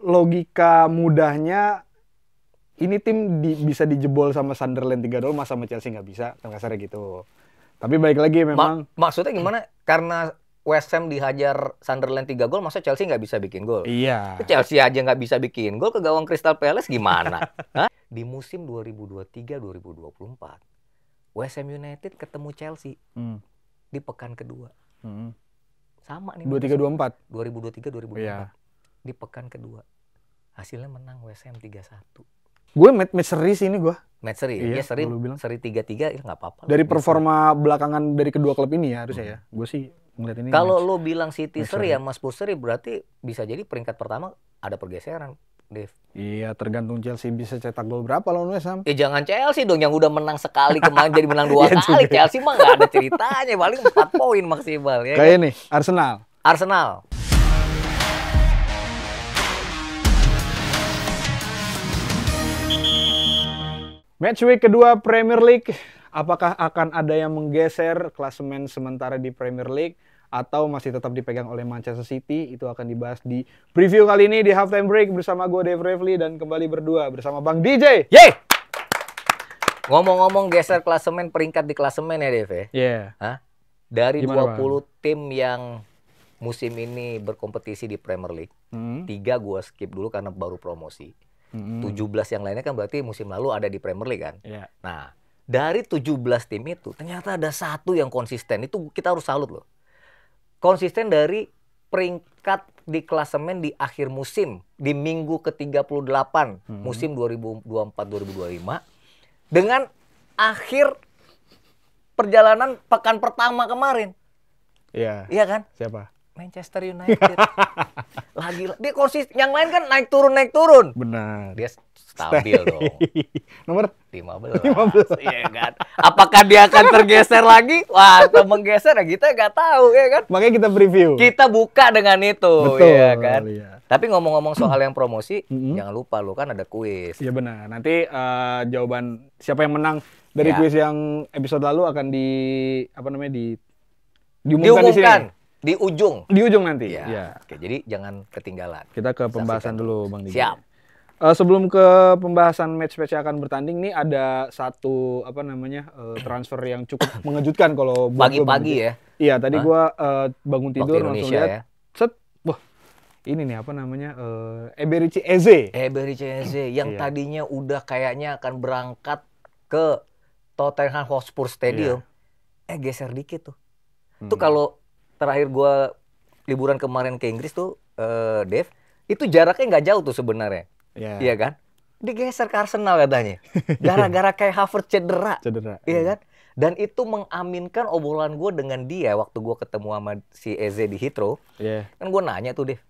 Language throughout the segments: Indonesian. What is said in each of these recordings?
logika mudahnya ini tim bisa dijebol sama Sunderland 3-0, masa sama Chelsea nggak bisa, kan kasarnya gitu. Tapi balik lagi memang maksudnya gimana? Karena West Ham dihajar Sunderland 3 gol, masa Chelsea nggak bisa bikin gol? iya. Chelsea aja nggak bisa bikin gol ke gawang Crystal Palace gimana? Hah? Di musim 2023-2024, West Ham United ketemu Chelsea di pekan kedua. Sama nih. 23-24. 2023-2024. Iya. Di pekan kedua. Hasilnya menang West Ham 3-1. Gue match seri sih ini gue. Match seri, iya, ya seri 3-3 ya nggak apa-apa. Dari performa belakangan dari kedua klub ini ya harusnya ya. Gue sih ngeliat ini. Kalau lo bilang City seri sama Spurs seri berarti bisa jadi peringkat pertama ada pergeseran, Dev. Iya, tergantung Chelsea bisa cetak gol berapa lawan West Ham. Jangan Chelsea dong yang udah menang sekali kemarin jadi menang 2 kali. Chelsea mah nggak ada ceritanya, paling 4 poin maksimal ya. Kayak nih, Arsenal. Match week kedua Premier League, apakah akan ada yang menggeser klasemen sementara di Premier League atau masih tetap dipegang oleh Manchester City? Itu akan dibahas di preview kali ini di Halftime Break bersama gue Dave Revli dan kembali berdua bersama Bang DJ. Yeay! Ngomong-ngomong geser klasemen, peringkat di klasemen ya Dave? Iya. Hah? Dari Gimana, 20 tim yang musim ini berkompetisi di Premier League, 3 gue skip dulu karena baru promosi. 17 yang lainnya kan berarti musim lalu ada di Premier League kan. Yeah. Nah, dari 17 tim itu ternyata ada satu yang konsisten. Itu kita harus salut loh. Konsisten dari peringkat di klasemen di akhir musim di minggu ke-38 musim 2024-2025 dengan akhir perjalanan pekan pertama kemarin. Iya. Iya kan? Siapa? Manchester United. Lagi dia konsisten. Yang lain kan naik turun. Benar. Dia stabil dong. Nomor 15. Iya kan. Apakah dia akan tergeser lagi? Wah, atau menggeser ya kita nggak tahu ya kan. Makanya kita preview. Kita buka dengan itu. Betul, ya kan. Iya. Tapi ngomong-ngomong soal yang promosi, jangan lupa lu kan ada kuis. Iya benar. Nanti jawaban siapa yang menang dari kuis yang episode lalu akan diumumkan di sini. Di ujung nanti. ya. Ya. Oke, jadi jangan ketinggalan. Kita ke pembahasan dulu Bang Didi. Siap. Sebelum ke pembahasan match-match yang akan bertanding nih ada satu transfer yang cukup mengejutkan kalau pagi-pagi ya. Iya, tadi gua bangun tidur langsung lihat. Ya. Set, wah. Ini nih Eberechi Eze. Yang tadinya udah kayaknya akan berangkat ke Tottenham Hotspur Stadium. Geser dikit tuh. Itu kalau terakhir gue liburan kemarin ke Inggris tuh, Dev, itu jaraknya nggak jauh tuh sebenarnya. Iya kan? Digeser ke Arsenal katanya. Gara-gara kayak Havertz cedera. Iya kan? Dan itu mengaminkan obrolan gue dengan dia waktu gue ketemu sama si Eze di Heathrow. Kan gue nanya tuh, Dev,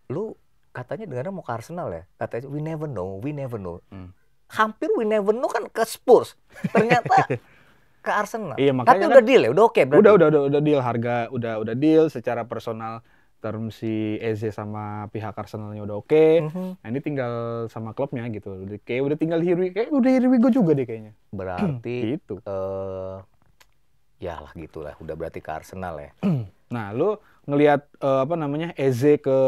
lu katanya dengarnya mau ke Arsenal ya? Katanya, we never know. Hampir we never know kan ke Spurs. Ternyata ke Arsenal. Iya, makanya tapi udah deal ya, udah oke berarti. Udah deal, harga udah deal, secara personal term si Eze sama pihak Arsenalnya udah oke. Nah, ini tinggal sama klubnya gitu. Kayak udah tinggal here we go juga deh kayaknya. Berarti gitu. Ya lah gitulah, udah berarti ke Arsenal ya. Nah, lu ngelihat Eze ke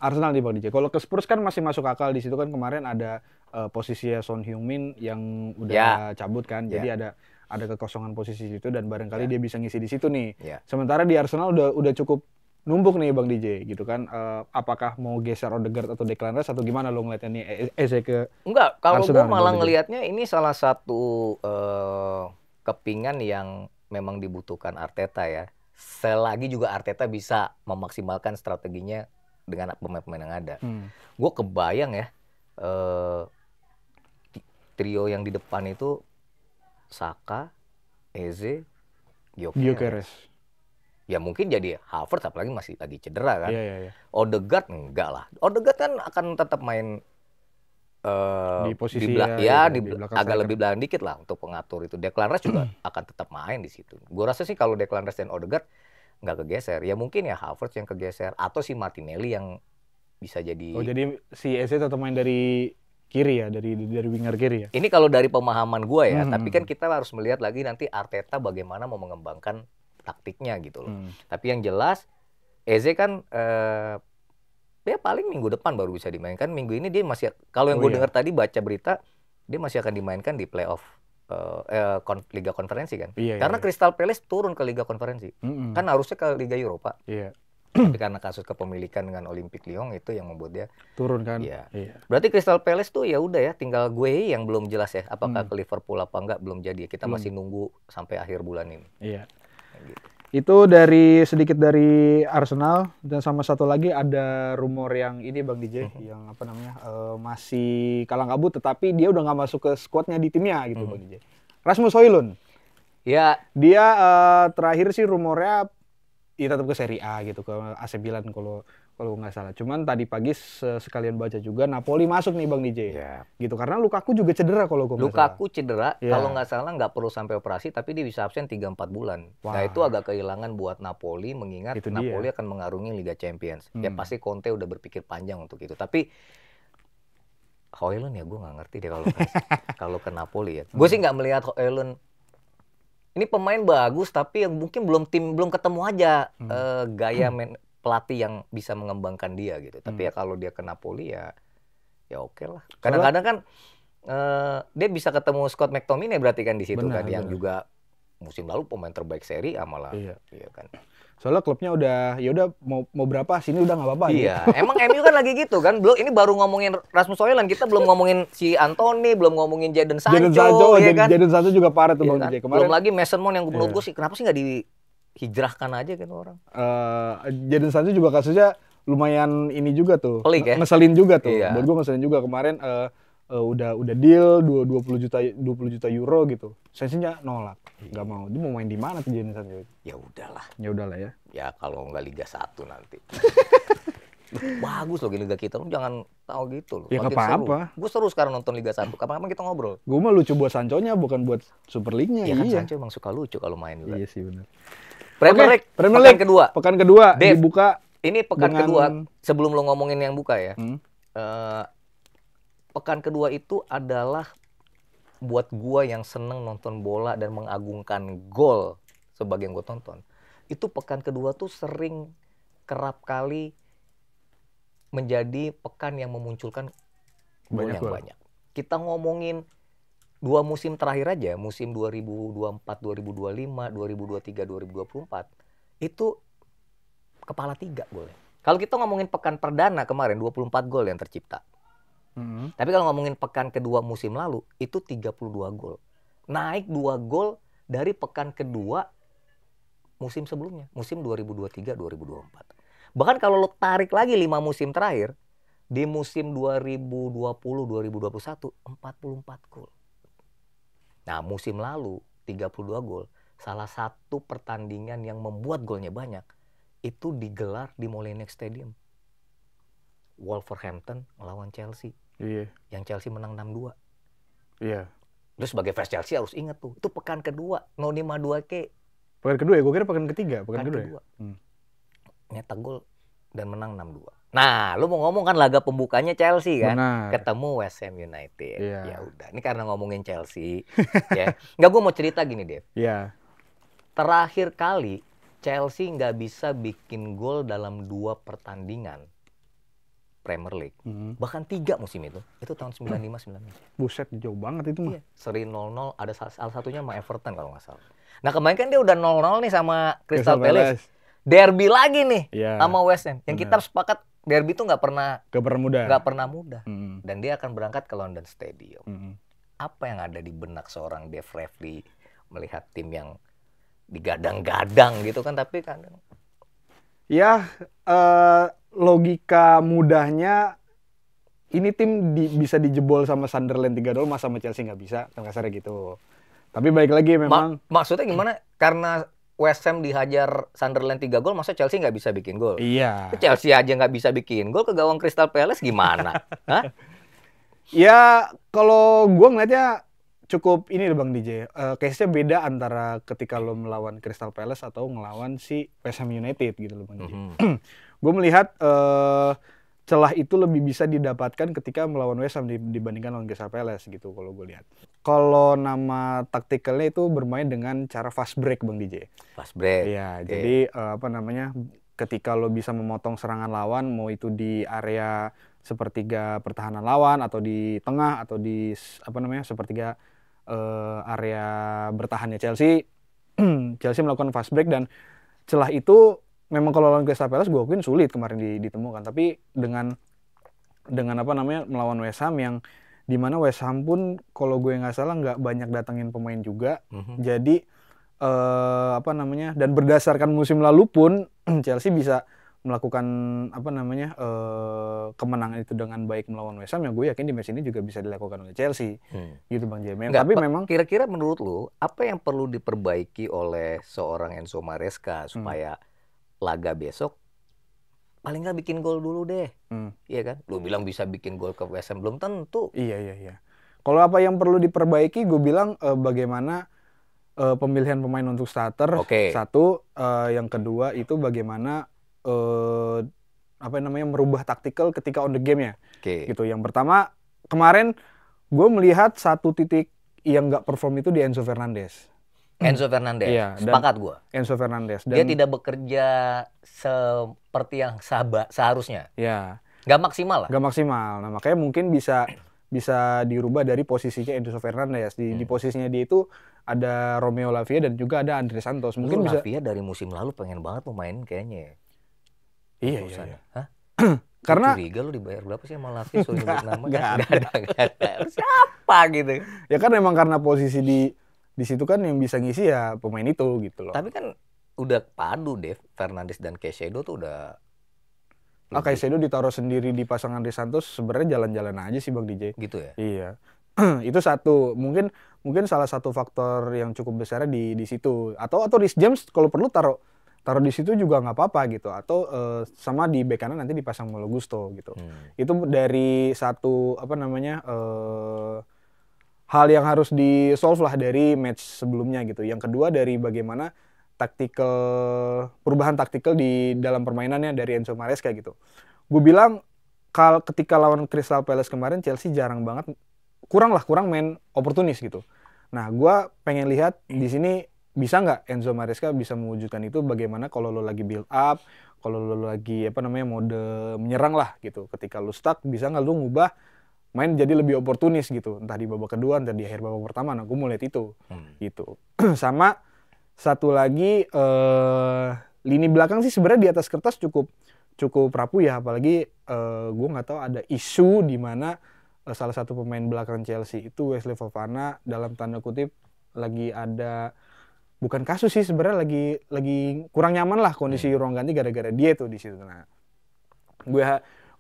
Arsenal nih Bang DJ. Kalau ke Spurs kan masih masuk akal, di situ kan kemarin ada posisinya Son Heung-min yang udah cabut kan. Jadi ada kekosongan posisi situ dan barangkali dia bisa ngisi di situ nih. Sementara di Arsenal udah cukup numpuk nih Bang DJ gitu kan. Apakah mau geser Odegaard atau Declan Rice atau gimana lo ngeliatnya nih Eze ke Enggak, kalau gue malah Bang ngelihatnya ini salah satu kepingan yang memang dibutuhkan Arteta ya. Selagi juga Arteta bisa memaksimalkan strateginya dengan pemain-pemain yang ada. Gue kebayang ya trio yang di depan itu Saka, Eze, Gyökeres. Ya mungkin jadi Havertz apalagi masih lagi cedera kan. Iya. Odegaard enggak lah. Odegaard kan akan tetap main di posisi di agak lebih belakang dikit lah untuk pengatur itu. Declan Rice juga akan tetap main di situ. Gue rasa sih kalau Declan Rice dan Odegaard nggak kegeser, ya mungkin ya Havertz yang kegeser atau si Martinelli yang bisa jadi. Oh, jadi si Eze tetap main dari kiri ya, dari winger kiri ya. Ini kalau dari pemahaman gue ya, tapi kan kita harus melihat lagi nanti Arteta bagaimana mau mengembangkan taktiknya gitu loh. Tapi yang jelas Eze kan dia paling minggu depan baru bisa dimainkan. Minggu ini dia masih, kalau yang gue dengar tadi baca berita, dia masih akan dimainkan di playoff Liga Konferensi kan. Karena Crystal Palace turun ke Liga Konferensi. Kan harusnya ke Liga Eropa. Tapi karena kasus kepemilikan dengan Olympique Lyon itu yang membuat dia turun kan. Berarti Crystal Palace tuh ya udah ya, tinggal gue yang belum jelas ya apakah ke Liverpool apa enggak, belum jadi. Kita masih nunggu sampai akhir bulan ini. Gitu. Itu sedikit dari Arsenal, dan sama satu lagi ada rumor yang ini Bang DJ, yang apa namanya masih kalang kabut, tetapi dia udah nggak masuk ke squadnya di timnya gitu Bang DJ. Rasmus Højlund. Ya. Dia terakhir sih rumornya tetap ke Serie A gitu, ke AC Milan kalau nggak salah. Cuman tadi pagi sekalian baca juga Napoli masuk nih Bang DJ. Gitu, karena Lukaku juga cedera kalau gue nggak salah. Lukaku cedera, kalau nggak salah nggak perlu sampai operasi, tapi dia bisa absen 3-4 bulan. Nah itu agak kehilangan buat Napoli, mengingat Napoli akan mengarungi Liga Champions. Ya pasti Conte udah berpikir panjang untuk itu. Tapi Højlund ya gue nggak ngerti deh kalau ke Napoli ya. Gue sih nggak melihat Højlund. Ini pemain bagus, tapi yang mungkin belum ketemu aja gaya pelatih yang bisa mengembangkan dia gitu. Tapi ya kalau dia ke Napoli ya oke lah. Kadang-kadang kan dia bisa ketemu Scott McTominay berarti kan di situ kan, yang juga musim lalu pemain terbaik Serie A malah. Iya kan. Soalnya klubnya udah mau berapa sini udah nggak apa-apa. Iya, emang MU kan lagi gitu kan. Ini baru ngomongin Rasmus Højlund, kita belum ngomongin si Anthony, belum ngomongin Jadon Sancho, ya kan? Jadon Sancho juga parah tuh Bang DJ kemarin. Belum lagi Mason Mount yang menurut gue sih kenapa sih nggak dihijrahkan aja gitu orang. Jadon Sancho juga kasusnya lumayan ini juga tuh. Pelik ya? Ngeselin juga tuh. Buat gue ngeselin juga kemarin. Udah deal 20 juta euro gitu. Sensinya nolak, nggak mau. Dia mau main di mana tuh Jadon Sancho? Ya udahlah ya. Ya kalau nggak Liga 1 nanti. Bagus loh Liga kita, lu jangan tahu gitu loh. Ya nggak apa-apa. Gue seru sekarang nonton Liga 1. Kapan-kapan kita ngobrol. Gue mah lucu buat Sancho-nya, bukan buat Super League-nya. Ya kan Sancho emang suka lucu kalau main juga. Iya sih benar. Premier League pekan kedua Dave, dibuka. Ini pekan kedua, sebelum lo ngomongin yang buka ya. Pekan kedua itu adalah buat gua yang seneng nonton bola dan mengagungkan gol sebagai yang gua tonton. Itu pekan kedua tuh kerap kali menjadi pekan yang memunculkan gol yang banyak. Kita ngomongin 2 musim terakhir aja, musim 2024, 2025, 2023, 2024, itu kepala 3 golnya. Kalau kita ngomongin pekan perdana kemarin, 24 gol yang tercipta. Tapi kalau ngomongin pekan kedua musim lalu, itu 32 gol. Naik 2 gol dari pekan kedua musim sebelumnya, musim 2023-2024. Bahkan kalau lo tarik lagi 5 musim terakhir, di musim 2020-2021, 44 gol. Nah, musim lalu 32 gol. Salah satu pertandingan yang membuat golnya banyak, itu digelar di Molineux Stadium. Wolverhampton melawan Chelsea. Yang Chelsea menang 6-2. Terus sebagai fans Chelsea harus ingat tuh, itu pekan kedua, no 52K. Pekan kedua ya, gue kira pekan ketiga. Pekan kedua. Nyetak gol dan menang 6-2. Nah, lu mau ngomong kan laga pembukanya Chelsea kan? Benar. Ketemu West Ham United. Ya udah, ini karena ngomongin Chelsea. Ya. Nggak, gue mau cerita gini, Dev. Terakhir kali Chelsea nggak bisa bikin gol dalam 2 pertandingan Premier League. Bahkan 3 musim itu tahun 95-96. Buset, jauh banget itu mah. Seri 0-0, ada salah satunya sama Everton kalau nggak salah. Nah kemarin kan dia udah 0-0 nih sama Crystal Palace. Derby lagi nih sama West Ham. Yang kita sepakat derby itu nggak pernah mudah. Dan dia akan berangkat ke London Stadium. Apa yang ada di benak seorang Dave Revley melihat tim yang digadang-gadang gitu kan, tapi kan logika mudahnya ini tim bisa dijebol sama Sunderland 3-0, masa sama Chelsea nggak bisa, kan kasarnya gitu. Tapi balik lagi memang maksudnya gimana? Karena West Ham dihajar Sunderland 3 gol, masa Chelsea nggak bisa bikin gol? Chelsea aja nggak bisa bikin gol ke gawang Crystal Palace gimana? Hah? Ya kalau gue ngeliatnya cukup ini Bang DJ, case-nya beda antara ketika lo melawan Crystal Palace atau ngelawan si West Ham United gitu loh Bang DJ. Gue melihat celah itu lebih bisa didapatkan ketika melawan West Ham dibandingkan lawan Crystal Palace gitu kalau gue lihat. Kalau nama taktikalnya itu bermain dengan cara fast break Bang DJ. Fast break. Iya, jadi ketika lo bisa memotong serangan lawan, mau itu di area sepertiga pertahanan lawan atau di tengah atau di sepertiga area bertahannya Chelsea, Chelsea melakukan fast break dan celah itu memang kalau lawan Crystal Palace gue akuin sulit kemarin ditemukan, tapi dengan melawan West Ham yang dimana West Ham pun kalau gue nggak salah nggak banyak datangin pemain juga, jadi dan berdasarkan musim lalu pun Chelsea bisa melakukan kemenangan itu dengan baik melawan West Ham, ya gue yakin di match ini juga bisa dilakukan oleh Chelsea. Gitu Bang Jemel. Tapi memang kira-kira menurut lu apa yang perlu diperbaiki oleh seorang Enzo Maresca supaya laga besok paling nggak bikin gol dulu deh. Iya kan? Lu bilang bisa bikin gol ke West Ham, belum tentu. Iya. Kalau apa yang perlu diperbaiki, gue bilang bagaimana pemilihan pemain untuk starter. Satu, yang kedua itu bagaimana merubah taktikal ketika on the game ya. Gitu. Yang pertama, kemarin gue melihat satu titik yang nggak perform itu di Enzo Fernandez. Iya, sepakat gue. Enzo Fernandez. Dia tidak bekerja seperti yang seharusnya. Ya. Nggak maksimal lah. Nggak maksimal. Nah, makanya mungkin bisa dirubah dari posisinya Enzo Fernandez. Di posisinya dia itu ada Romeo Lavia dan juga ada Andre Santos. Mungkin bisa. Lavia dari musim lalu pengen banget main kayaknya. Iya. Hah? Karena curiga lu dibayar berapa sih sama Lavia? Suruh nyebut nama. Nggak ada. Siapa gitu? Ya kan emang karena posisi di situ kan yang bisa ngisi ya pemain itu gitu loh. Tapi kan udah padu Dev, Fernandes dan Caicedo tuh udah. Caicedo ditaruh sendiri di pasangan Andre Santos sebenarnya jalan-jalan aja sih Bang DJ. Gitu ya? Iya. Itu satu. Mungkin salah satu faktor yang cukup besar di situ. Atau Rhys James kalau perlu taruh di situ juga nggak apa-apa gitu. Atau sama di bek kanan nanti dipasang Malo Gusto gitu. Itu dari satu hal yang harus di-solve lah dari match sebelumnya gitu. Yang kedua dari bagaimana perubahan taktikal di dalam permainannya dari Enzo Maresca gitu. Gue bilang ketika lawan Crystal Palace kemarin Chelsea kurang main oportunis gitu. Nah, gue pengen lihat di sini bisa nggak Enzo Maresca bisa mewujudkan itu, bagaimana kalau lo lagi build up, kalau lo lagi mode menyerang lah gitu. Ketika lo stuck bisa nggak lo ngubah main jadi lebih oportunis gitu, entah di babak kedua, entah di akhir babak pertama. Nah, gue mau lihat itu gitu. Sama satu lagi lini belakang sih sebenarnya di atas kertas cukup rapuh ya, apalagi gue nggak tahu ada isu di mana salah satu pemain belakang Chelsea itu Wesley Fofana dalam tanda kutip lagi ada, bukan kasus sih sebenarnya, lagi kurang nyaman lah kondisi ruang ganti gara-gara dia tuh di situ. Nah,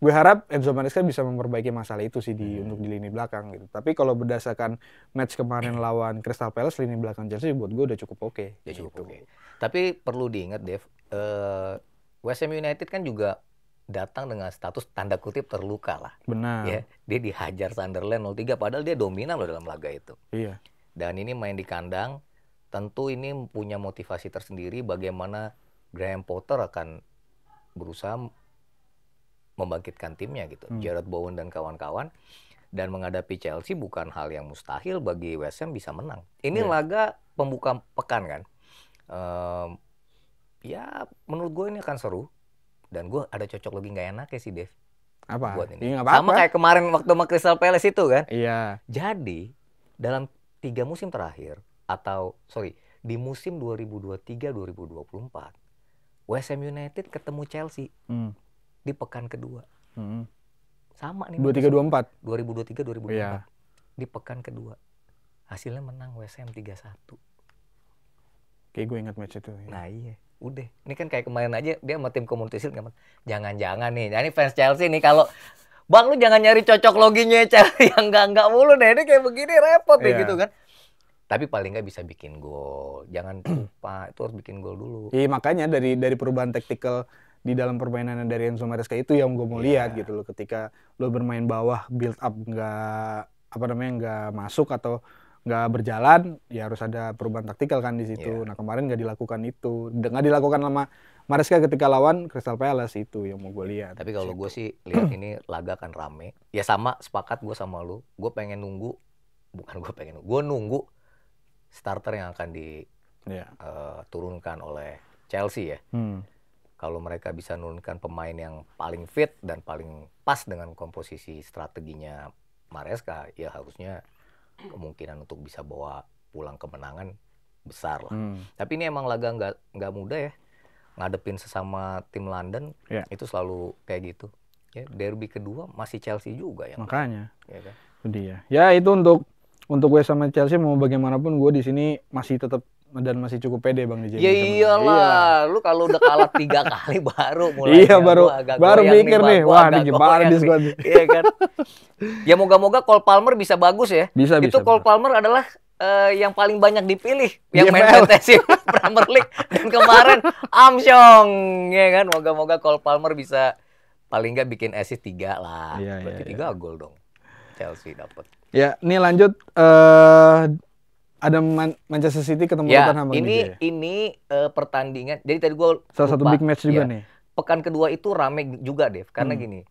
gue harap Enzo Maresca bisa memperbaiki masalah itu sih untuk di lini belakang gitu. Tapi kalau berdasarkan match kemarin lawan Crystal Palace, lini belakang Chelsea buat gue udah cukup oke. Tapi perlu diingat Dev, West Ham United kan juga datang dengan status tanda kutip terluka lah. Benar. Ya, dia dihajar Sunderland 0-3 padahal dia dominan loh dalam laga itu. Iya. Dan ini main di kandang, tentu ini punya motivasi tersendiri bagaimana Graham Potter akan berusaha membangkitkan timnya gitu. Jarrod Bowen dan kawan-kawan, dan menghadapi Chelsea bukan hal yang mustahil bagi West Ham bisa menang. Ini laga pembuka pekan kan. Ya menurut gue ini akan seru, dan gue ada cocok lagi nggak enaknya sih Dev. Apa? Buat ini. Ya, sama kayak kemarin waktu sama Crystal Palace itu kan. Iya. Jadi dalam 3 musim terakhir, di musim 2023-2024, West Ham United ketemu Chelsea di pekan kedua. Sama nih. 23-24. 2023-2024. Iya. Di pekan kedua. Hasilnya menang West Ham 3-1. Kayak gue ingat match itu. Ya. Nah iya. Udah. Ini kan kayak kemarin aja dia sama tim Community Shield. Jangan-jangan nih. Nah, ini fans Chelsea nih kalau Bang lu jangan nyari cocok loginya Chelsea yang enggak mulu deh. Ini kayak begini repot deh gitu kan. Tapi paling nggak bisa bikin gol. Jangan lupa itu harus bikin gol dulu. Iya makanya dari perubahan taktikal di dalam permainan dari Enzo Maresca itu yang gue mau lihat gitu loh. Ketika lo bermain bawah, build up nggak masuk atau nggak berjalan, ya harus ada perubahan taktikal kan di situ. Nah kemarin nggak dilakukan itu, nggak dilakukan sama Maresca ketika lawan Crystal Palace, itu yang mau gue lihat. Tapi kalau gue sih lihat ini laga kan rame. Ya sama, sepakat gue sama lu. Gue nunggu starter yang akan diturunkan oleh Chelsea ya. Kalau mereka bisa menurunkan pemain yang paling fit dan paling pas dengan komposisi strateginya Maresca, ya harusnya kemungkinan untuk bisa bawa pulang kemenangan besar lah. Tapi ini emang laga nggak mudah ya, ngadepin sesama tim London itu selalu kayak gitu. Ya, derby kedua masih Chelsea juga ya. Makanya. Ya kan? Dia. Ya itu untuk gue sama Chelsea mau bagaimanapun gue di sini masih tetap dan masih cukup pede Bang DJ. Ya iyalah, lu kalau udah kalah 3 kali baru mulai. Iya baru mikir nih, wah ini gimana di squad. Iya kan. Ya moga-moga Cole Palmer bisa bagus ya. Itu Cole Palmer adalah yang paling banyak dipilih yang main fantasy Premier League dan kemarin Armstrong ya kan. Moga-moga Cole Palmer bisa paling nggak bikin assist 3 lah. Berarti 3 gol dong. Chelsea dapat. Ya, ini lanjut ada Manchester City ketemu Tottenham. Ini pertandingan. Jadi tadi gue salah satu big match juga nih. Pekan kedua itu rame juga, Dev. Karena gini,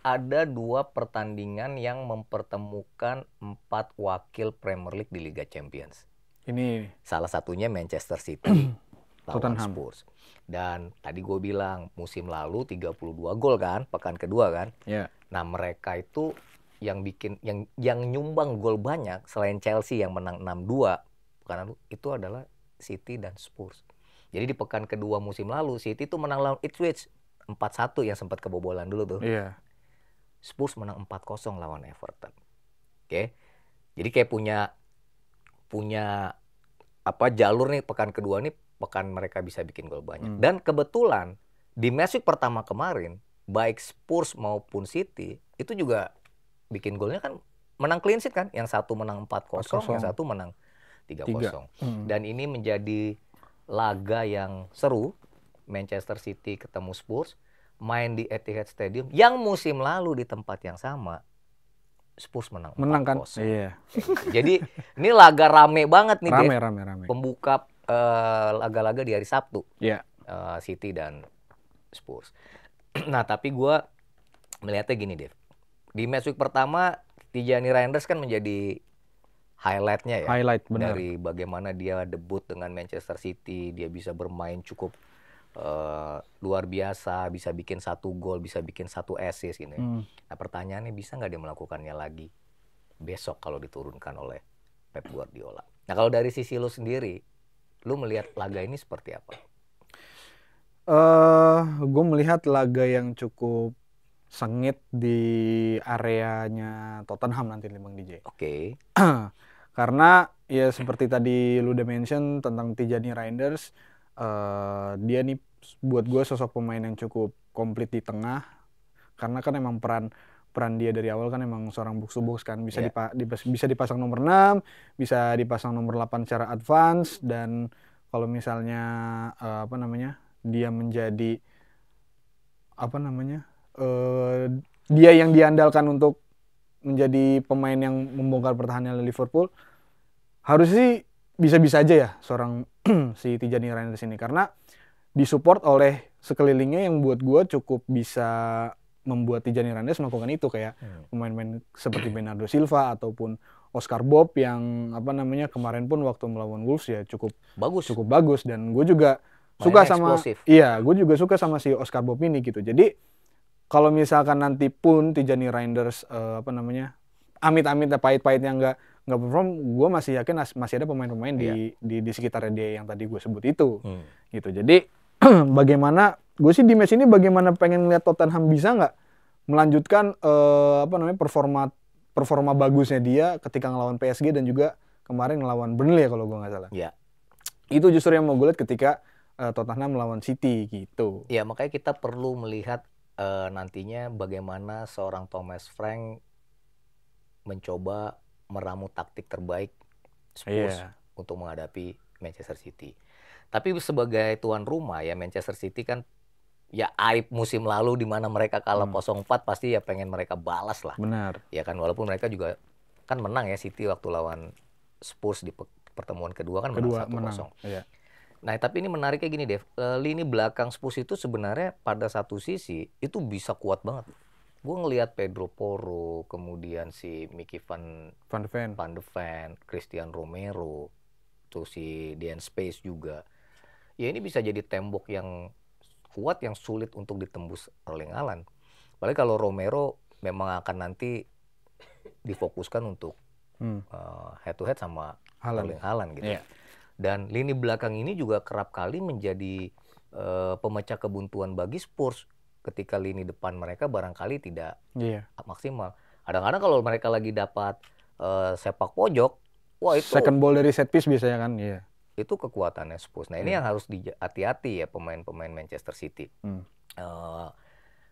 ada 2 pertandingan yang mempertemukan 4 wakil Premier League di Liga Champions. Ini salah satunya Manchester City lawan Tottenham. Spurs. Dan tadi gue bilang musim lalu 32 gol kan, pekan kedua kan. Yeah. Nah, mereka itu yang nyumbang gol banyak selain Chelsea yang menang 6-2 karena itu adalah City dan Spurs. Jadi di pekan kedua musim lalu City itu menang lawan Ipswich 4-1 yang sempat kebobolan dulu tuh. Iya. Spurs menang 4-0 lawan Everton. Oke. Jadi kayak punya apa jalur nih pekan kedua nih pekan mereka bisa bikin gol banyak. Dan kebetulan di match week pertama kemarin baik Spurs maupun City itu juga bikin golnya kan menang clean sheet kan, yang satu menang 4-0, yang satu menang 3-0. Dan ini menjadi laga yang seru. Manchester City ketemu Spurs main di Etihad Stadium yang musim lalu di tempat yang sama Spurs menang 4-0. Kan? Iya. Jadi ini laga rame banget nih, rame. Pembuka laga-laga di hari Sabtu. Iya. City dan Spurs. Nah, tapi gue melihatnya gini, Dev. Di match week pertama, Tijani Reinders kan menjadi highlight-nya ya. Benar. Dari bagaimana dia debut dengan Manchester City, dia bisa bermain cukup luar biasa, bisa bikin 1 gol, bisa bikin 1 assist gitu ya. Nah, pertanyaannya bisa nggak dia melakukannya lagi besok kalau diturunkan oleh Pep Guardiola. Nah, kalau dari sisi lu sendiri, lu melihat laga ini seperti apa? Gue melihat laga yang cukup sengit di areanya Tottenham nanti nih Bang DJ. Oke. Karena ya seperti tadi lu udah mention tentang Tijani Reinders, dia nih buat gue sosok pemain yang cukup komplit di tengah. Karena kan emang peran dia dari awal kan emang seorang box to box kan, bisa bisa dipasang nomor 6, bisa dipasang nomor 8 secara advance, dan kalau misalnya dia menjadi dia yang diandalkan untuk menjadi pemain yang membongkar pertahanan Liverpool, harusnya sih bisa-bisa aja ya seorang si Tijani Reinders ini, karena disupport oleh sekelilingnya yang buat gue cukup bisa membuat Tijani Reinders melakukan itu, kayak pemain-pemain seperti Bernardo Silva ataupun Oscar Bob yang kemarin pun waktu melawan Wolves ya cukup bagus, dan gue juga suka sama si Oscar Bob ini gitu. Jadi kalau misalkan nanti pun Tijani Reinders amit-amit pahit-pahitnya nggak perform, gue masih yakin masih ada pemain-pemain di sekitar dia yang tadi gue sebut itu. Gitu. Jadi bagaimana gue sih di match ini pengen lihat Tottenham bisa nggak melanjutkan performa bagusnya dia ketika ngelawan PSG dan juga kemarin ngelawan Burnley ya kalau gue nggak salah. Iya. Itu justru yang mau gue lihat ketika Tottenham melawan City gitu. Ya, makanya kita perlu melihat nantinya bagaimana seorang Thomas Frank mencoba meramu taktik terbaik Spurs untuk menghadapi Manchester City. Tapi sebagai tuan rumah ya, Manchester City kan ya aib musim lalu di mana mereka kalah 0-4 pasti ya pengen mereka balas lah. Benar. Ya kan, walaupun mereka juga kan menang ya City waktu lawan Spurs di pertemuan kedua kan menang 1-0. Iya. Nah, tapi ini menariknya gini, Dev. Lini belakang Spurs itu sebenarnya pada satu sisi itu bisa kuat banget. Gue ngelihat Pedro Porro, kemudian si Mickey Van de Ven, Christian Romero, tuh si Dean Space juga. Ya ini bisa jadi tembok yang kuat yang sulit untuk ditembus Erling Haaland. Apalagi kalau Romero memang akan nanti difokuskan untuk head to head sama Erling Haaland gitu. Yeah. Dan lini belakang ini juga kerap kali menjadi pemecah kebuntuan bagi Spurs ketika lini depan mereka barangkali tidak maksimal. Kadang-kadang kalau mereka lagi dapat sepak pojok, wah itu second ball dari set piece biasanya kan. Iya. Itu kekuatannya Spurs. Nah ini yang harus hati-hati ya pemain-pemain Manchester City.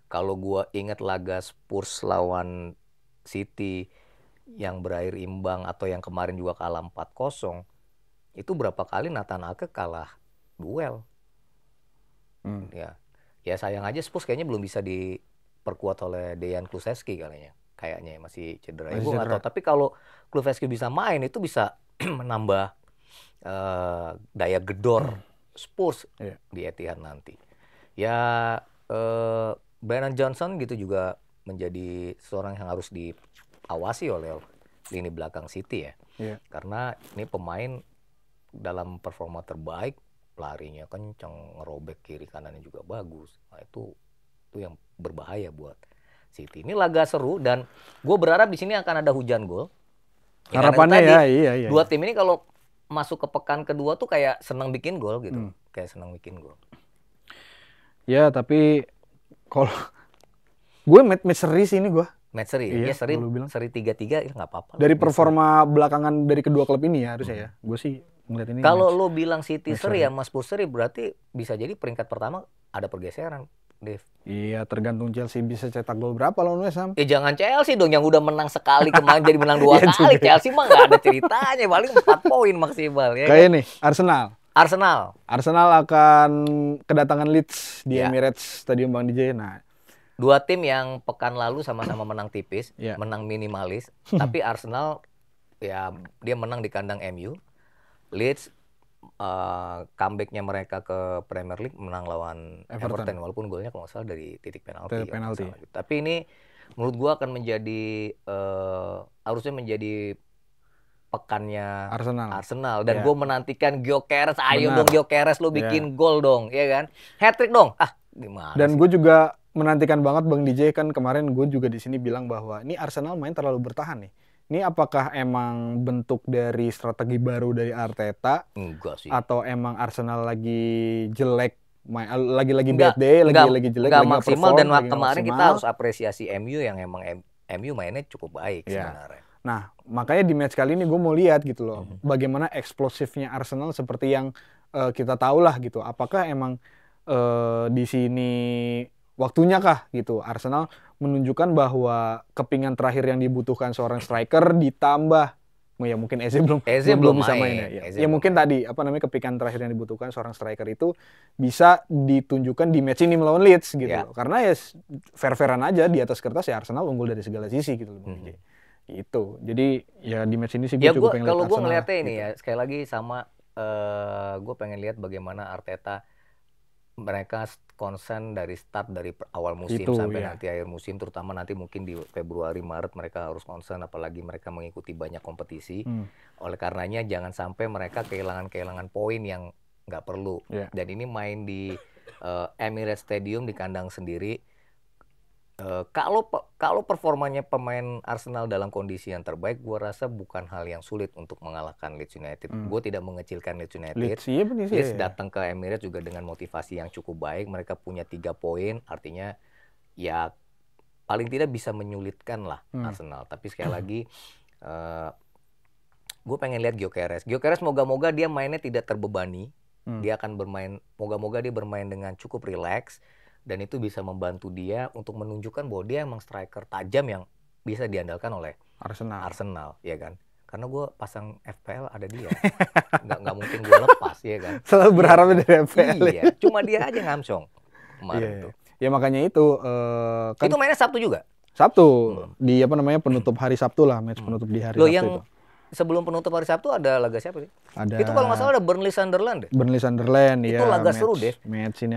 Kalau gua ingat laga Spurs lawan City yang berakhir imbang atau yang kemarin juga kalah 4-0, itu berapa kali Nathan Ake kalah duel. Ya sayang aja Spurs kayaknya belum bisa diperkuat oleh Dejan Kulusevski kayaknya masih cedera. Gue nggak tahu. Tapi kalau Kulusevski bisa main itu bisa menambah daya gedor Spurs di Etihad nanti. Ya Brennan Johnson gitu juga menjadi seorang yang harus diawasi oleh lini belakang City ya. Karena ini pemain dalam performa terbaik, larinya kencang, ngerobek kiri kanannya juga bagus. Nah itu yang berbahaya buat City. Ini laga seru dan gue berharap di sini akan ada hujan gol. Harapannya iya. Dua tim ini kalau masuk ke pekan kedua tuh kayak senang bikin gol gitu. Kayak senang bikin gol. Ya tapi kalau gue match seri sih ini gue. Match seri, ya seri 3-3 ya nggak apa-apa. Dari performa belakangan dari kedua klub ini ya harusnya ya. Gue sih ngeliat ini. Kalau lo bilang City seri ya Mas Spurs seri berarti bisa jadi peringkat pertama ada pergeseran, Dev. Iya tergantung Chelsea bisa cetak gol berapa lawan West Ham. Jangan Chelsea dong yang udah menang sekali kemarin jadi menang 2 kali. Chelsea mah nggak ada ceritanya, paling 4 poin maksimal ya. Kayak nih Arsenal akan kedatangan Leeds di Emirates Stadium Bang DJ. Nah, dua tim yang pekan lalu sama-sama menang tipis, menang minimalis, tapi Arsenal ya dia menang di kandang MU. Leeds comeback-nya mereka ke Premier League menang lawan Everton walaupun golnya kalau nggak salah dari titik penalti. Tapi ini menurut gua akan menjadi harusnya menjadi pekannya Arsenal dan gue menantikan Gyökeres, ayo dong Gyökeres lu bikin gol dong, ya kan? Hat-trick dong. Gimana? Dan gue juga menantikan banget Bang DJ, kan kemarin gue juga di sini bilang bahwa ini Arsenal main terlalu bertahan nih. Ini apakah emang bentuk dari strategi baru dari Arteta? Enggak sih. Atau emang Arsenal lagi jelek, lagi bad day, lagi jelek, lagi maksimal dan kemarin kita harus apresiasi MU yang emang MU mainnya cukup baik sebenarnya. Nah, makanya di match kali ini gue mau lihat gitu loh, bagaimana eksplosifnya Arsenal seperti yang kita tahu lah gitu. Apakah emang di sini waktunya kah gitu Arsenal menunjukkan bahwa kepingan terakhir yang dibutuhkan seorang striker ditambah ya mungkin Eze belum bisa main ya. Ya mungkin tadi kepingan terakhir yang dibutuhkan seorang striker itu bisa ditunjukkan di match ini melawan Leeds gitu loh. Karena ya fair-fairan aja di atas kertas ya Arsenal unggul dari segala sisi gitu loh. Itu. Jadi ya di match ini sih gue cukup pengen lihat Arsenal. Kalau gue ngeliatnya ini ya sekali lagi sama gue pengen lihat bagaimana Arteta mereka konsen dari awal musim sampai nanti akhir musim, terutama nanti mungkin di Februari Maret mereka harus konsen, apalagi mereka mengikuti banyak kompetisi. Oleh karenanya jangan sampai mereka kehilangan poin yang nggak perlu. Dan ini main di Emirates Stadium di kandang sendiri. Kalau performanya pemain Arsenal dalam kondisi yang terbaik, gue rasa bukan hal yang sulit untuk mengalahkan Leeds United. Gue tidak mengecilkan Leeds United. Leeds datang ke Emirates juga dengan motivasi yang cukup baik. Mereka punya 3 poin, artinya ya paling tidak bisa menyulitkan lah Arsenal. Tapi sekali lagi, gue pengen lihat Gyökeres. Gyökeres moga-moga dia mainnya tidak terbebani. Dia akan bermain, moga-moga dia bermain dengan cukup rileks. Dan itu bisa membantu dia untuk menunjukkan bahwa dia emang striker tajam yang bisa diandalkan oleh Arsenal, ya kan? Karena gue pasang FPL ada dia, nggak mungkin gue lepas, ya kan? Selalu berharapnya dari FPL. Iya, cuma dia aja ngamsong kemarin itu. Ya makanya itu. Kan itu mainnya Sabtu juga. Sabtu di penutup hari Sabtu lah, match penutup di hari Sabtu yang itu. Sebelum penutup hari Sabtu ada laga siapa sih? Itu kalau nggak salah ada Burnley Sunderland deh. Itu laga seru deh. Match ini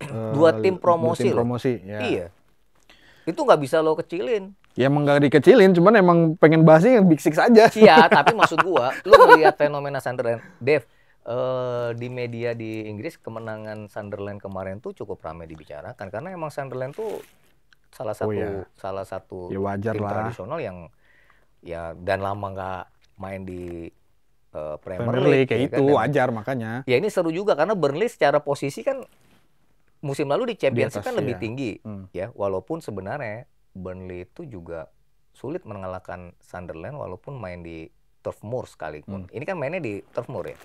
Dua tim promosi. Ya. Iya. Itu nggak bisa lo kecilin. Ya emang nggak dikecilin, cuman emang pengen bahasnya yang Big Six aja. Iya, tapi maksud gua, lo melihat fenomena Sunderland, Dev, di media di Inggris kemenangan Sunderland kemarin tuh cukup ramai dibicarakan karena emang Sunderland tuh salah satu ya wajar tim lah. tradisional yang ya dan lama nggak main di Premier League kayak ya itu kan? wajar makanya. Ya ini seru juga karena Burnley secara posisi kan musim lalu di Championship atas, kan lebih ya. tinggi ya, walaupun sebenarnya Burnley itu juga sulit mengalahkan Sunderland walaupun main di Turf Moor sekalipun. Ini kan mainnya di Turf Moor ya.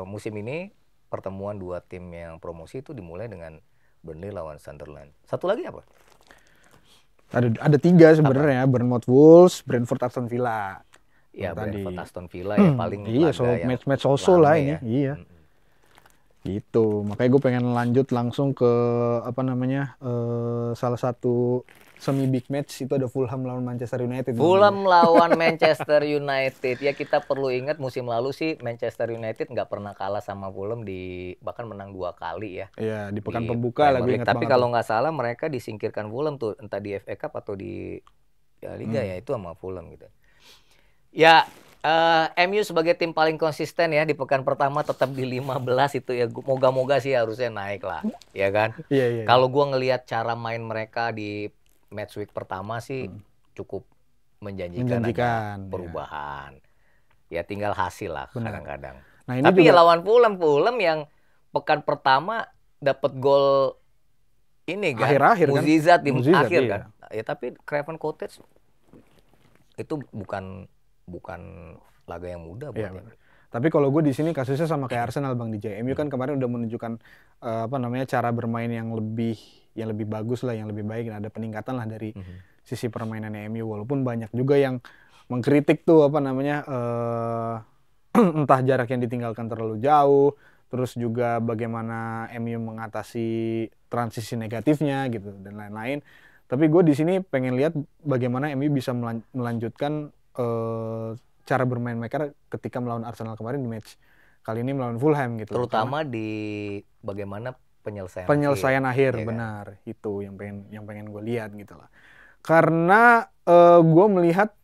Musim ini pertemuan dua tim yang promosi itu dimulai dengan Burnley lawan Sunderland. Satu lagi apa? Ada 3 sebenarnya, Bournemouth Wolves, Brentford Aston Villa. Ya Brentford Aston Villa ya paling iya, so match so lah ini. Ya. Iya. Gitu. Makanya gue pengen lanjut langsung ke salah satu semi big match itu ada Fulham lawan Manchester United. Fulham lawan Manchester United. Ya kita perlu ingat musim lalu sih Manchester United nggak pernah kalah sama Fulham bahkan menang 2 kali ya. Iya, di pekan pembuka lah gue ingat Tapi banget. kalau nggak salah mereka disingkirkan Fulham tuh entah di FA Cup atau di Liga ya itu sama Fulham gitu. Ya MU sebagai tim paling konsisten ya di pekan pertama tetap di 15 itu ya, moga-moga sih harusnya naik lah ya kan. Iya. Kalau gua ngelihat cara main mereka di match week pertama sih cukup menjanjikan ada perubahan ya tinggal hasil lah kadang-kadang. Nah, ini tapi juga... ya lawan Fulham yang pekan pertama dapat gol ini kan akhir-akhir mukjizat di akhir iya. kan ya, tapi Craven Cottage itu bukan laga yang mudah buat iya, tapi kalau gue di sini kasusnya sama kayak Arsenal Bang DJ. MU kan kemarin udah menunjukkan cara bermain yang lebih bagus lah, yang lebih baik. Ada peningkatan lah dari sisi permainannya MU, walaupun banyak juga yang mengkritik tuh entah jarak yang ditinggalkan terlalu jauh, terus juga bagaimana MU mengatasi transisi negatifnya gitu dan lain-lain. Tapi gue di sini pengen lihat bagaimana MU bisa melanjutkan cara bermain mereka ketika melawan Arsenal kemarin di match kali ini melawan Fulham gitu. Terutama di bagaimana penyelesaian akhir ya benar kan? Itu yang pengen gue lihat gitu lah. Karena gue melihat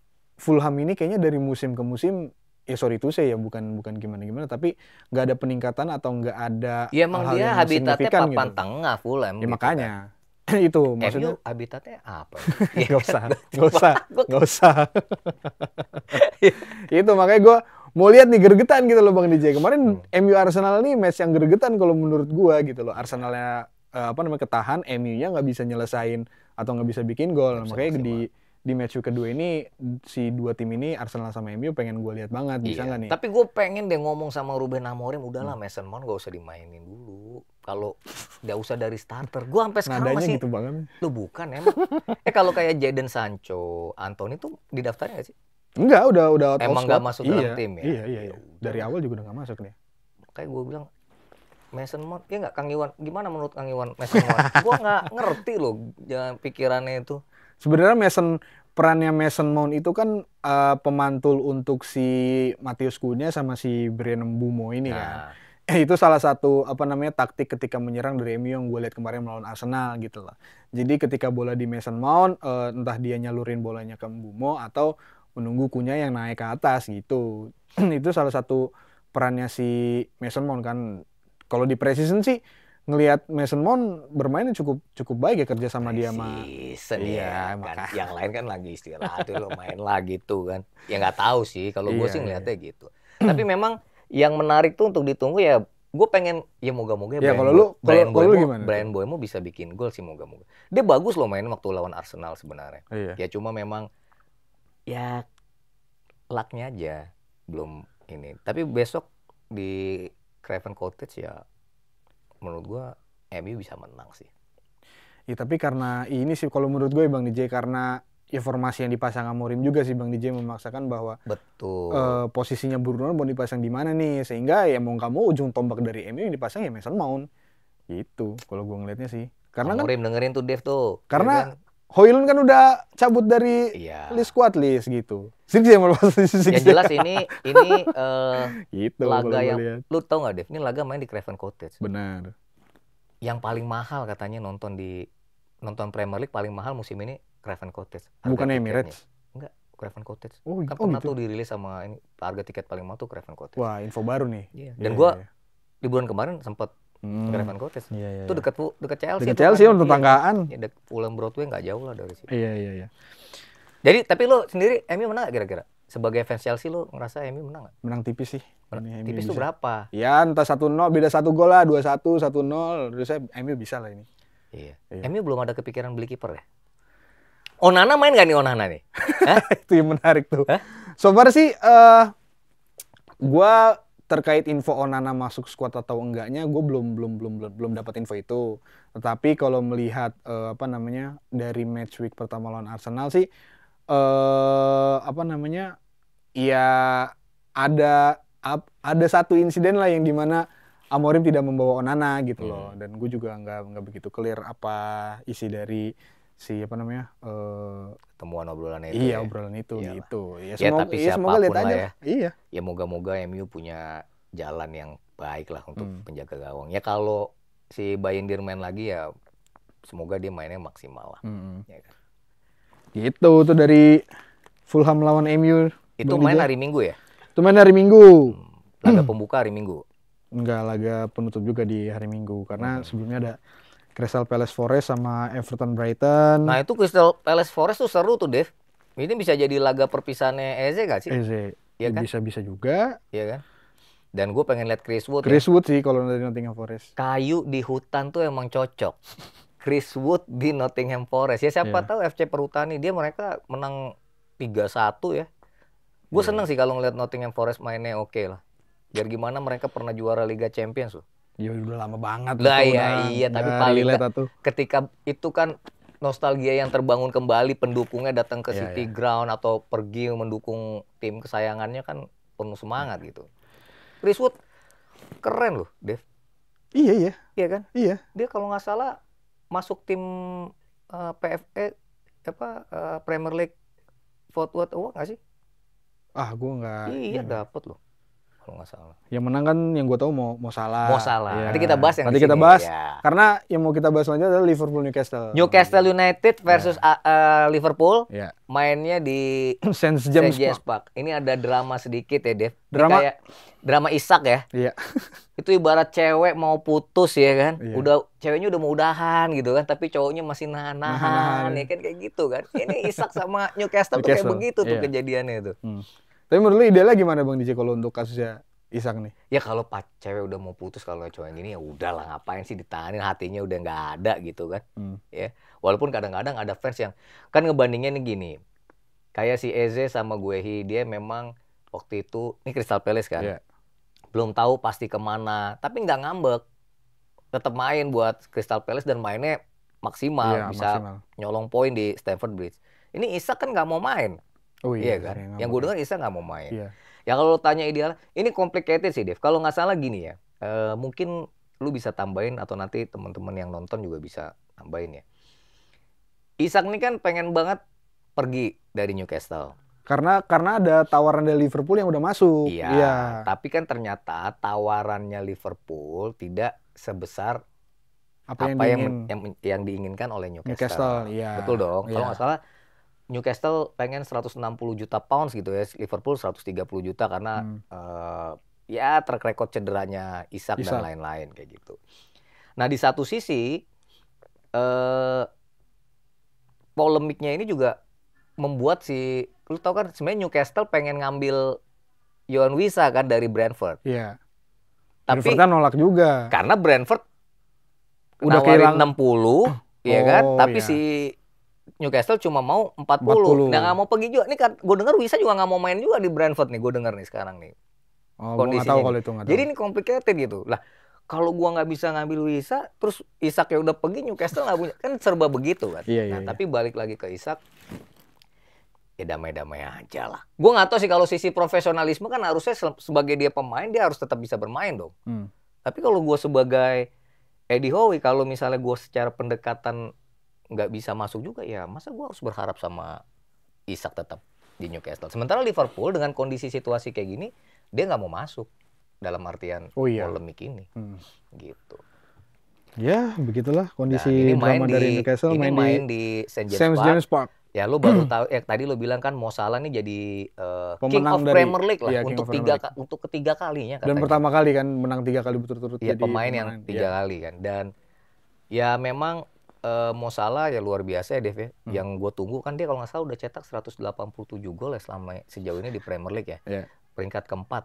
Fulham ini kayaknya dari musim ke musim sorry itu saya ya bukan gimana tapi nggak ada peningkatan atau nggak ada ya emang dia habitatnya papan gitu. Tengah Fulham ya gitu makanya kan. Itu maksudnya habitatnya apa? Nggak usah. Itu makanya gue mau lihat nih gregetan gitu loh Bang DJ. Kemarin MU Arsenal nih match yang gregetan kalau menurut gue gitu loh. Arsenalnya ketahan, MU-nya nggak bisa nyelesain atau nggak bisa bikin gol. Makanya di match kedua ini si dua tim ini Arsenal sama MU pengen gue lihat banget bisa nggak nih. Tapi gue pengen deh ngomong sama Ruben Amorim, udahlah Mason Mount gak usah dimainin dulu. Kalau nggak usah dari starter, gue sampai sekarang nadanya masih gitu banget. Lu bukan emang. Kalau kayak Jadon Sancho, Anthony tuh didaftarnya nggak sih? Enggak, udah emang nggak masuk dalam tim ya. Iya. Dari awal juga udah nggak masuk nih. Kayak gue bilang Mason Mount, ya nggak Kang Iwan? Gimana menurut Kang Iwan Mason Mount? Gue nggak ngerti loh jangan pikirannya itu. Sebenarnya perannya Mason Mount itu kan pemantul untuk si Matheus Cunha sama si Bryan Mbeumo ini kan. Itu salah satu taktik ketika menyerang dari MU yang gue lihat kemarin melawan Arsenal gitu lah. Jadi ketika bola di Mason Mount, entah dia nyalurin bolanya ke Mbeumo atau menunggu Cunha yang naik ke atas gitu. Itu salah satu perannya si Mason Mount kan. Kalau di preseason sih ngelihat Mason Mount bermainnya cukup baik ya kerja sama dia sama. Iya, kan. Yang lain kan lagi istirahat lo main lagi tuh kan. Ya nggak tahu sih kalau gue sih ngeliatnya gitu. Tapi memang yang menarik tuh untuk ditunggu ya gue pengen ya moga-moga ya, Bryan Mbeumo bisa bikin gol sih moga-moga. Dia bagus loh main waktu lawan Arsenal sebenarnya. Ya cuma memang ya lucknya aja belum ini. Tapi besok di Craven Cottage ya menurut gue MU bisa menang sih. Ya tapi karena ini sih kalau menurut gue Bang DJ karena informasi yang dipasang Amorim juga sih Bang DJ memaksakan bahwa posisinya Bruno mau dipasang di mana nih sehingga ya mau nggak mau ujung tombak dari MU yang dipasang ya Mason Mount. Itu kalau gue ngelihatnya sih. Karena Amorim dengerin tuh Dev tuh. Karena ya kan? Hoylund kan udah cabut dari squad list gitu. Yang jelas ini gitu, laga yang lu tau nggak Dev? Ini laga main di Craven Cottage. Benar. Yang paling mahal katanya nonton Premier League paling mahal musim ini Craven Cottage. Bukan Emirates? Enggak, Craven Cottage. Oh, Kan oh pernah gitu. tuh dirilis sama ini, harga tiket paling mahal tuh Craven Cottage. Wah, info baru nih. Iya. Iya, Dan iya, gua iya. liburan kemarin sempat Craven Cottage. Iya, iya, Itu iya. dekat Chelsea Dekat tuh Chelsea, kan. untuk tetanggaan. Iya, dekat Fulham Broadway nggak jauh lah dari situ. Iya, iya, iya. Jadi tapi lo sendiri MU menang gak kira-kira? Sebagai fans Chelsea lo ngerasa MU menang gak? Menang tipis sih. Ini MU Tipis tuh bisa. berapa? Ya, entah 1-0, beda 1 gol lah, 2-1, 1-0. Terus saya MU bisa lah ini. Iya. Iya. MU belum ada kepikiran beli kiper ya? Onana main gak nih Onana nih? Hah? Itu yang menarik tuh. Hah? So far sih, gua terkait info Onana masuk squad atau enggaknya, gue belum dapat info itu. Tetapi kalau melihat apa namanya dari match week pertama lawan Arsenal sih, apa namanya, ya ada satu insiden lah yang dimana Amorim tidak membawa Onana gitu loh. Dan gue juga nggak begitu clear apa isi dari si apa namanya Temuan obrolan itu. iya ya? obrolan itu. Iyalah. Gitu ya, Ya, semoga, tapi ya semoga lihat siapapun aja lah lah. Iya. Ya moga-moga MU punya jalan yang baik lah untuk penjaga gawang. Ya kalau si Bayindir main lagi ya semoga dia mainnya maksimal lah. Ya kan? Gitu tuh dari Fulham lawan MU. Itu Bang main Dija. hari Minggu ya? Itu main hari Minggu. Laga pembuka hari Minggu. Enggak, laga penutup juga di hari Minggu karena sebelumnya ada Crystal Palace Forest sama Everton Brighton. Nah itu Crystal Palace Forest tuh seru tuh Dev. Ini bisa jadi laga perpisahannya Eze gak sih? Eze. Iya kan? Bisa juga. Iya kan? Dan gue pengen lihat Chris Wood. Chris Wood sih kalau dari Nottingham Forest. Kayu di hutan tuh emang cocok. Chris Wood di Nottingham Forest. Ya siapa tahu FC Perhutani mereka menang 3-1 ya. Gue seneng sih kalau ngeliat Nottingham Forest mainnya oke lah. Biar gimana mereka pernah juara Liga Champions loh. Ya udah lama banget. Lah iya tapi paling ketika itu kan nostalgia yang terbangun kembali, pendukungnya datang ke City Ground atau pergi mendukung tim kesayangannya kan penuh semangat gitu. Chris Wood keren loh, Dev. Iya. Iya kan? Iya. Dia kalau nggak salah masuk tim PFA Premier League Forward Award nggak sih? Gue nggak. Iya dapet loh. Kalau nggak salah. Yang menang kan yang gue tahu mau salah. Mau salah. Ya. Nanti kita bahas yang Nanti kita bahas. Ya. Karena yang mau kita bahas selanjutnya adalah Liverpool Newcastle. Newcastle United versus Liverpool. Ya. Mainnya di St. James Park. Ini ada drama sedikit ya, Dev. Drama? Kayak drama Isak ya. Iya. Itu ibarat cewek mau putus ya kan. Iya. Ceweknya udah mau udahan gitu kan, tapi cowoknya masih nahan-nahan ya kan, kayak gitu kan. Ini Isak sama Newcastle tuh kayak begitu tuh kejadiannya itu. Tapi menurut lu idealnya gimana Bang DJ kalau untuk kasusnya Isak nih? Ya kalau cewek udah mau putus, kalau cowok yang gini ya udahlah, ngapain sih ditahanin, hatinya udah nggak ada gitu kan. Ya, walaupun kadang-kadang ada fans yang kan ngebandingnya nih gini. Kayak si Eze sama Guehi, dia memang waktu itu ini Crystal Palace kan. Yeah. Belum tahu pasti kemana, tapi nggak ngambek. Tetap main buat Crystal Palace dan mainnya maksimal, bisa nyolong poin di Stamford Bridge. Ini Isak kan nggak mau main. Oh iya kan? Yang gue dengar Isak nggak mau main. Iya. Ya kalau tanya ideal, ini complicated sih Dev. Kalau nggak salah gini ya, mungkin lu bisa tambahin atau nanti teman-teman yang nonton juga bisa tambahin ya. Isak nih kan pengen banget pergi dari Newcastle. Karena ada tawaran dari Liverpool yang udah masuk. Iya. Tapi kan ternyata tawarannya Liverpool tidak sebesar apa yang diinginkan oleh Newcastle. Iya. Betul dong. Kalau nggak salah Newcastle pengen 160 juta pounds gitu ya, Liverpool 130 juta karena ya track record cederanya Isak dan lain-lain kayak gitu. Nah di satu sisi polemiknya ini juga membuat lu tau kan sebenarnya Newcastle pengen ngambil Yohan Wissa kan dari Brentford. Iya. Tapi Brentford kan nolak juga. Karena Brentford udah nawarin 60, ya kan? Tapi iya. si Newcastle cuma mau 40. Nah nggak mau pergi juga. Nih kan gue dengar Wissa juga nggak mau main juga di Brentford nih. Gue dengar nih sekarang nih. Kondisinya. Tahu kalau itu Jadi ini complicated gitu. Lah kalau gua nggak bisa ngambil Wissa, terus Isak ya udah pergi, Newcastle nggak punya, kan serba begitu kan. Iya. Tapi balik lagi ke Isak, ya damai-damai aja lah. Gua nggak tahu sih kalau sisi profesionalisme kan harusnya sebagai dia pemain dia harus tetap bisa bermain dong. Tapi kalau gua sebagai Eddie Howe, kalau misalnya gua secara pendekatan nggak bisa masuk juga, ya masa gue harus berharap sama Isak tetap di Newcastle. Sementara Liverpool dengan kondisi situasi kayak gini, dia nggak mau masuk dalam artian polemik ini. Gitu. Ya, begitulah kondisi drama dari Newcastle. Main di St. James Park. Ya lu baru tahu tadi lu bilang kan Mo Salah nih jadi King Pemenang of dari Premier League lah iya, King untuk of Premier League. untuk ketiga kalinya Dan katanya. pertama kali kan menang 3 kali berturut-turut Iya, jadi pemain yang 3 kali kan. Dan ya memang Mo Salah ya luar biasa ya Dev ya. Yang gue tunggu kan dia kalau nggak salah udah cetak 187 gol ya selama sejauh ini di Premier League ya. Iya. Peringkat keempat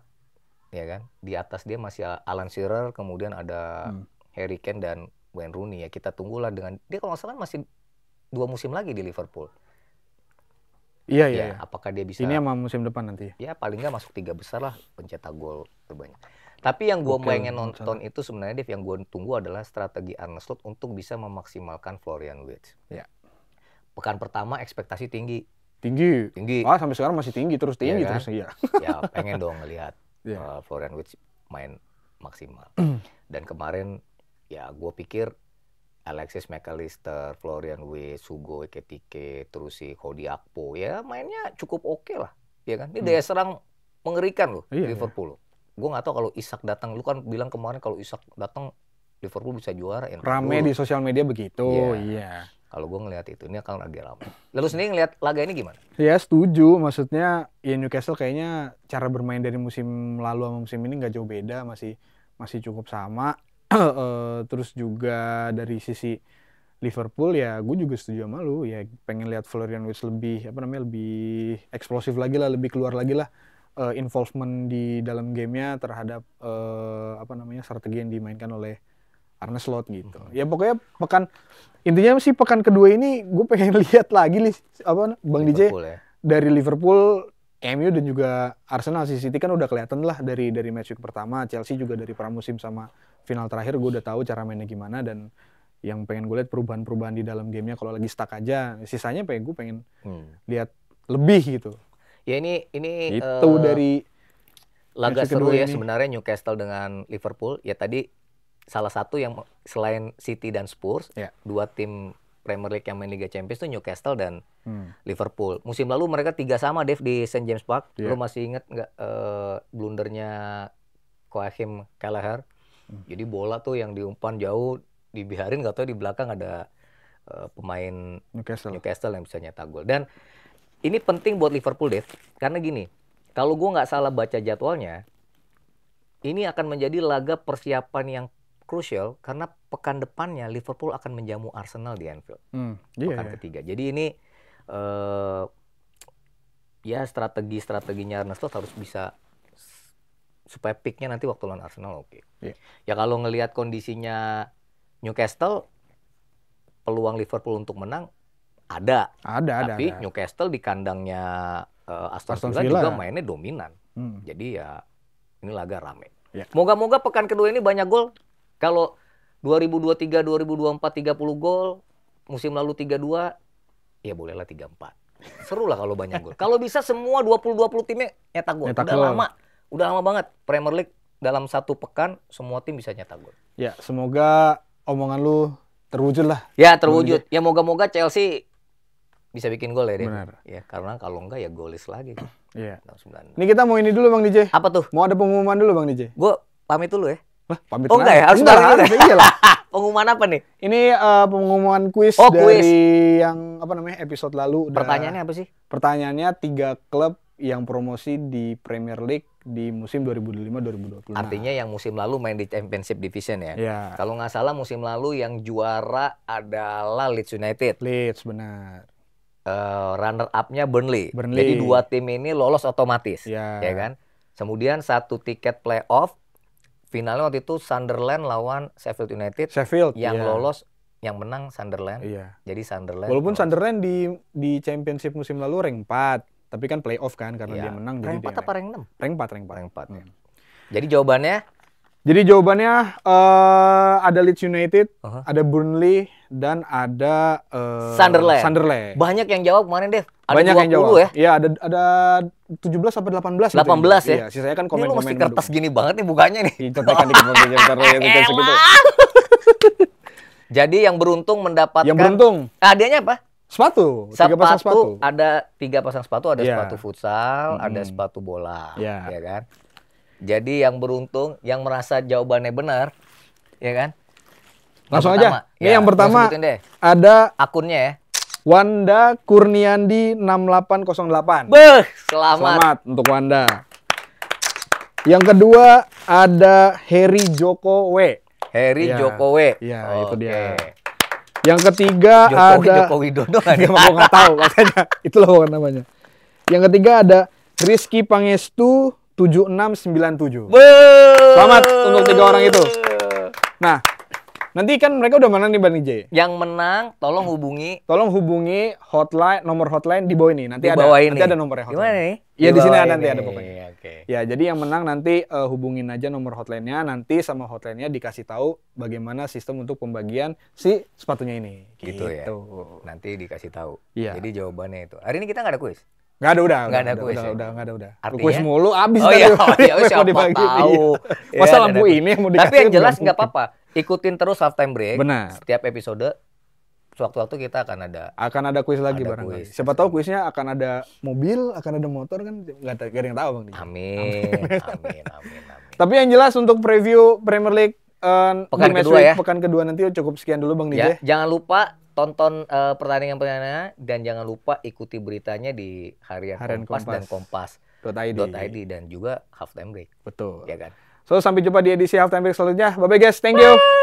ya kan. Di atas dia masih Alan Shearer, kemudian ada Harry Kane dan Wayne Rooney ya. Kita tunggulah dengan dia kalau nggak salah masih 2 musim lagi di Liverpool. Iya, Ya, iya. apakah dia bisa Ini sama musim depan nanti. ya paling nggak masuk 3 besar lah pencetak gol terbanyak. Tapi yang gue pengen nonton itu sebenarnya Dev, yang gue tunggu adalah strategi Arne Slot untuk bisa memaksimalkan Florian Wirtz. Ya. Pekan pertama ekspektasi tinggi. Tinggi. Ah, sampai sekarang masih tinggi terus Iya kan? terus iya. Ya pengen dong ngelihat Iya. Florian Wirtz main maksimal. Dan kemarin ya gue pikir Alexis McAllister, Florian Wirtz, Hugo Ekitike, terus si Cody Gakpo ya mainnya cukup oke lah, ya kan? Ini daya serang mengerikan loh Liverpool. Gue nggak tahu kalau Isak datang, lu kan bilang kemarin kalau Isak datang Liverpool bisa juara. Rame di sosial media begitu, iya. Kalau gue ngelihat itu, ini akan lagi ramai. Lalu sendiri ngelihat laga ini gimana? Ya setuju, maksudnya ya Newcastle kayaknya cara bermain dari musim lalu sama musim ini nggak jauh beda, masih cukup sama. Terus juga dari sisi Liverpool ya gue juga setuju sama lu ya, pengen lihat Florian Wirtz lebih lebih eksplosif lagi lah, lebih keluar lagi lah involvement di dalam gamenya terhadap strategi yang dimainkan oleh Arne Slot gitu. Ya pokoknya intinya sih pekan kedua ini gue pengen lihat lagi Bang DJ ya? Dari Liverpool, MU dan juga Arsenal. City kan udah kelihatan lah dari match week pertama. Chelsea juga dari pramusim sama final terakhir gue udah tahu cara mainnya gimana, dan yang pengen gue lihat perubahan-perubahan di dalam gamenya. Kalau lagi stuck aja, sisanya gue pengen lihat lebih gitu. Ya ini itu dari laga seru ya sebenarnya Newcastle dengan Liverpool. Ya tadi salah satu yang selain City dan Spurs, dua tim Premier League yang main Liga Champions itu Newcastle dan Liverpool. Musim lalu mereka 3-3 Dev di St. James Park. Lo masih inget nggak blundernya Joachim Kelleher? Jadi bola tuh yang diumpan jauh dibiarin, nggak tahu di belakang ada pemain Newcastle yang bisa nyetak gol. Dan ini penting buat Liverpool Dev, karena gini, kalau gue nggak salah baca jadwalnya, ini akan menjadi laga persiapan yang krusial karena pekan depannya Liverpool akan menjamu Arsenal di Anfield. Pekan ketiga. Jadi ini ya strateginya Arne Slot harus bisa supaya picknya nanti waktu lawan Arsenal oke. Ya kalau ngelihat kondisinya Newcastle, peluang Liverpool untuk menang ada. Tapi Newcastle di kandangnya Aston Villa juga mainnya dominan. Jadi ya ini laga rame. Moga-moga pekan kedua ini banyak gol. Kalau 2023, 2024 30 gol, musim lalu 32, ya bolehlah 34. Seru lah kalau banyak gol. Kalau bisa semua 20 timnya nyetak gol. Udah lama banget Premier League dalam satu pekan semua tim bisa nyetak gol. Ya, semoga omongan lu terwujud lah. Ya, terwujud. Ya moga-moga Chelsea bisa bikin gol ya, deh. Benar. Ya, karena kalau enggak ya golis lagi. Iya. Ini kita mau ini dulu Bang DJ. Apa tuh? Mau ada pengumuman dulu Bang DJ. Gue pamit dulu ya. Lah, pamit. Oh enggak ya? Harus bareng dulu. Iyalah. Pengumuman apa nih? Ini pengumuman kuis dari yang episode lalu. Pertanyaannya apa sih? Pertanyaannya 3 klub yang promosi di Premier League di musim 2025-2026. Artinya yang musim lalu main di Championship Division ya? Iya. Kalau nggak salah musim lalu yang juara adalah Leeds United. Leeds, benar. Runner up-nya Burnley. Jadi 2 tim ini lolos otomatis. Ya kan? Kemudian 1 tiket playoff. Finalnya waktu itu Sunderland lawan Sheffield United. Yang lolos, yang menang Sunderland. Iya. Jadi Sunderland. Walaupun Sunderland di Championship musim lalu rank 4. Tapi kan playoff kan karena dia menang. Rank 4 apa rank 6? Rank 4. Ya. Jadi jawabannya? Jadi jawabannya ada Leeds United, ada Burnley, dan ada Sunderland. Banyak yang jawab kemarin, Dev. Ada banyak 20 yang jawab ya? Iya, ada 17 sampai 18. 18 ya? Iya, sisanya kan komen-komen. Ini lu mesti kertas dulu. gini banget nih bukanya nih. Dicetakkan dikit segitu. Jadi yang beruntung mendapatkan. Yang beruntung. Hadiahnya apa? Sepatu. 3 pasang sepatu. Ada 3 pasang sepatu, ada sepatu futsal, ada sepatu bola, ya kan? Jadi yang beruntung, yang merasa jawabannya benar, ya kan? Langsung aja. Ini yang pertama deh. ada akunnya ya. Wanda Kurniandi 6808. Beh, Selamat untuk Wanda. Yang kedua ada Heri Joko W. Heri Ya. Joko W. Iya, itu Oke. dia. Yang ketiga Jokowi, ada Joko Widodo nggak ya, ada. aku nggak tahu makanya itulah bukan namanya. Yang ketiga ada Rizky Pangestu 7697. Beuh. Selamat untuk 3 orang itu. Nah, nanti kan mereka udah menang nih Bang DJ. Yang menang tolong hubungi Tolong hubungi nomor hotline di bawah ini. Nanti di bawah ini. nanti ada nomornya hotline. Gimana nih? Iya di sini bawah ada nanti ini. ada pokoknya. Oke. Ya, jadi yang menang nanti hubungin aja nomor hotline-nya, nanti sama hotline-nya dikasih tahu bagaimana sistem untuk pembagian si sepatunya ini. Gitu ya. Nanti dikasih tahu. Iya. Jadi jawabannya itu. Hari ini kita nggak ada kuis. Nggak ada udah. Nggak ada kuis ya? Nggak ada. Artinya? Kuis mulu abis Oh tadi. iya, Mau siapa dibagi. tahu. Iya. Masa Ya, lampu ada. ini yang mau dikasih? Tapi yang jelas nggak nggak mungkin. apa-apa. Ikutin terus halftime break. Benar. Setiap episode, sewaktu-waktu kita akan ada. Akan ada kuis lagi Ada barangkali. kuis. Siapa tahu kuisnya akan ada mobil, akan ada motor kan nggak ada yang tahu Bang. DJ. Amin. Amin. Tapi yang jelas untuk preview Premier League Pekan di match kedua week ya. pekan kedua nanti cukup sekian dulu Bang Ya, DJ. jangan lupa tonton pertandingan-pertandingan dan jangan lupa ikuti beritanya di Harian Kompas dan Kompas.id dan juga halftime break. Betul. Ya kan? So sampai jumpa di edisi halftime break selanjutnya. Bye bye guys. Thank you.